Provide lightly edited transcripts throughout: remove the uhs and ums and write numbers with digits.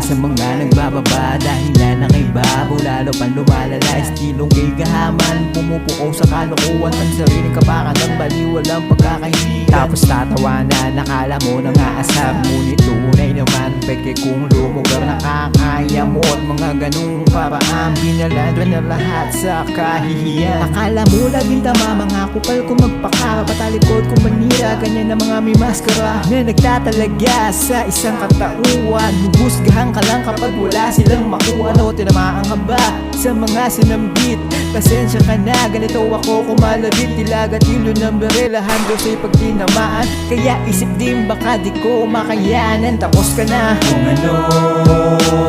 sa mga nagbababa, dahilan ng ibabaw lalo pang lumalala. Estilong kay gahaman, pumupukaw sa kalokohan, ang sariling kapakan ng baliw, walang pagkakahihigan. Tapos tatawanan, nakala mo nang aasab, ngunit tunay naman peke kung lumugar nakakaya mo. At mga ganung paraan, binaladra na lahat sa kahihiyan. Akala mo laging tama, mga kupal kung magpaka, patalikod kung manira, ganyan na mga may maskara na nagtatalaga sa isang katauhan. Husgahan ka lang kapag wala silang makuha, no? Tinamaan ka ba sa mga sinambit? Pasensya ka na, ganito ako kumalabit, tilagatilo ng berelahan doon sa'y pagtinamaan. Kaya isip din baka di ko makayanan, tapos ka na. Kung ano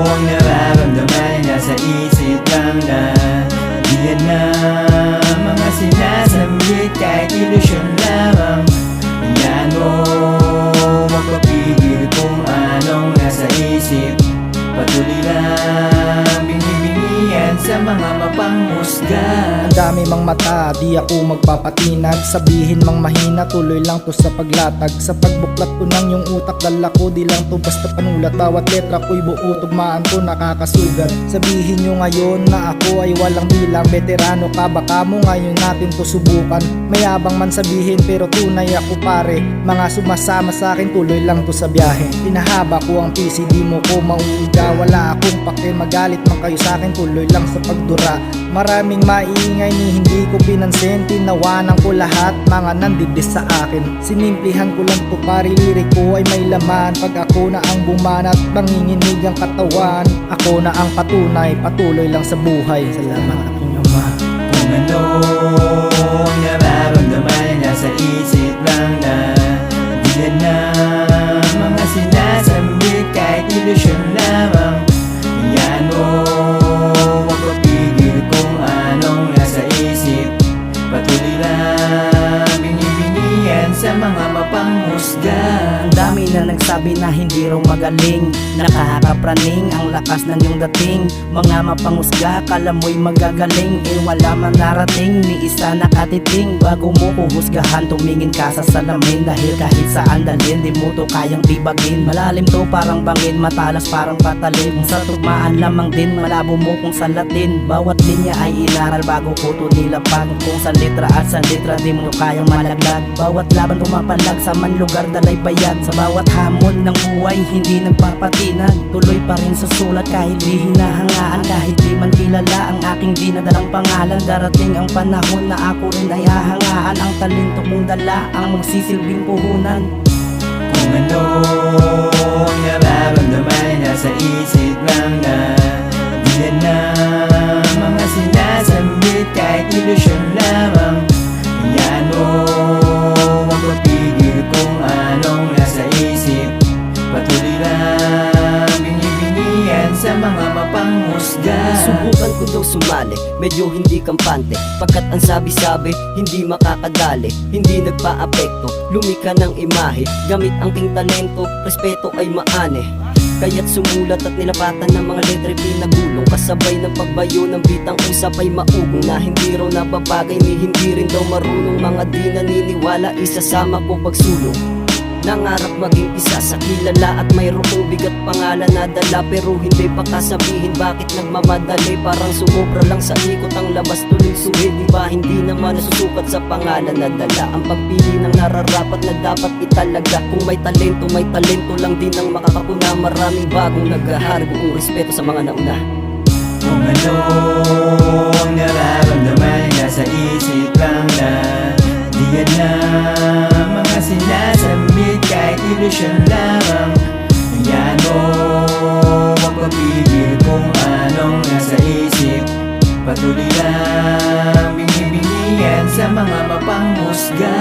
ang nararamdaman, nasa isip lang na di yan na mga sinasambit, kahit ilusyon lamang. Yan mo magpapigil kung anong nasa isip. Patuloy lang binibingihan sa mga mapangmusga. Ang dami mang mata, di ako magpapatinag. Sabihin mang mahina, tuloy lang to sa paglatag. Sa pagbuklat ko ng yung utak, dala ko di lang to basta panulat. Bawat letra ko'y buo, tugmaan ko nakakasugat. Sabihin nyo ngayon na ako ay walang bilang. Veterano ka, baka mo ngayon natin to subukan. Mayabang man sabihin pero tunay ako pare. Mga sumasama sa akin, tuloy lang to sa biyahe. Pinahaba ko ang PC, di mo ko mauuga. Wala akong pake, magalit man kayo sa akin, tuloy lang sa pagdura. Maraming maingay ni hindi ko pinansin, tinawanan ko lahat mga nandibis sa akin. Sinimplihan ko lang to pare, lirik ko ay may laman. Pag ako na ang bumanat, panginginig ang katawan. Ako na ang patunay, patuloy lang sa buhay. Salamat aking ama. Kung ano ang nararamdaman, nasa isip lang na di yan na mga sinasambit, kahit ilusyon lamang. Yan mo magpapigil kung anong nasa isip. Patuloy lang binibingihan sa mga mapangmusga. Ang dami na nagsabi na hindi raw magaling, nakakapraning ang lakas ng iyong dating. Mga mapangusga, kala mo'y magagaling, eh wala man narating, ni isa nakatiting. Bago mo kuhusgahan, tumingin ka sa salamin, dahil kahit saan dalhin, di mo to kayang tibagin. Malalim to parang bangin, matalas parang patalim. Sa tugmaan lamang din, malabo mo kung salatin. Bawat linya ay inaral bago ko to nilapag. Kung sa litra at sa litra, di mo kayang malaglag. Bawat laban pumapalag, sa man lugar dalay bayag. Sa bawat hamon ng buhay, hindi nagpapatinag. Tuloy pa rin sa sulat kahit di hinahangaan, kahit di man kilala ang aking dinadalang pangalan. Darating ang panahon na ako rin ay hahangaan. Ang talento kong dala ang magsisilbing puhunan. Kung ano ang nararamdaman, nasa isip lang na di yan na mga sinasambit, kahit ilusyon lamang. Yan mo magpapigil kung anong nasa isip. Patuloy lang binibingihan sa mga mapangmusga. Subukan ko daw sumali, medyo hindi kampante. Pagkat ang sabi-sabi, hindi makakadali. Hindi nagpa-apekto, lumika ng imahe. Gamit ang ting talento, respeto ay maane. Kaya't sumulat at nilapatan ng mga letre pinagulong. Kasabay ng pagbayo ng bitang usap ay maugong. Na hindi raw nababagay ni hindi rin daw marunong. Mga di naniniwala, isasama ko pagsulong. Nangarap maging isa sa kilala at mayroong bigat pangalan na dala. Pero hindi pa kasabihin bakit nagmamadali. Parang sumobra lang sa ikot ang labas tuloy suhi. Di ba hindi naman nasusukat sa pangalan na dala. Ang pagpili ng nararapat na dapat italaga. Kung may talento lang din ang makakapuna. Maraming bagong naghahari, buong respeto sa mga nauna. Kung ano ang nararamdaman, nasa isip lang na di yan na mga sinasambit, kahit ilusyon lamang. Yan mo magpapigil kung anong nasa isip. Patuloy lang binibingihan sa mga mapangmusga.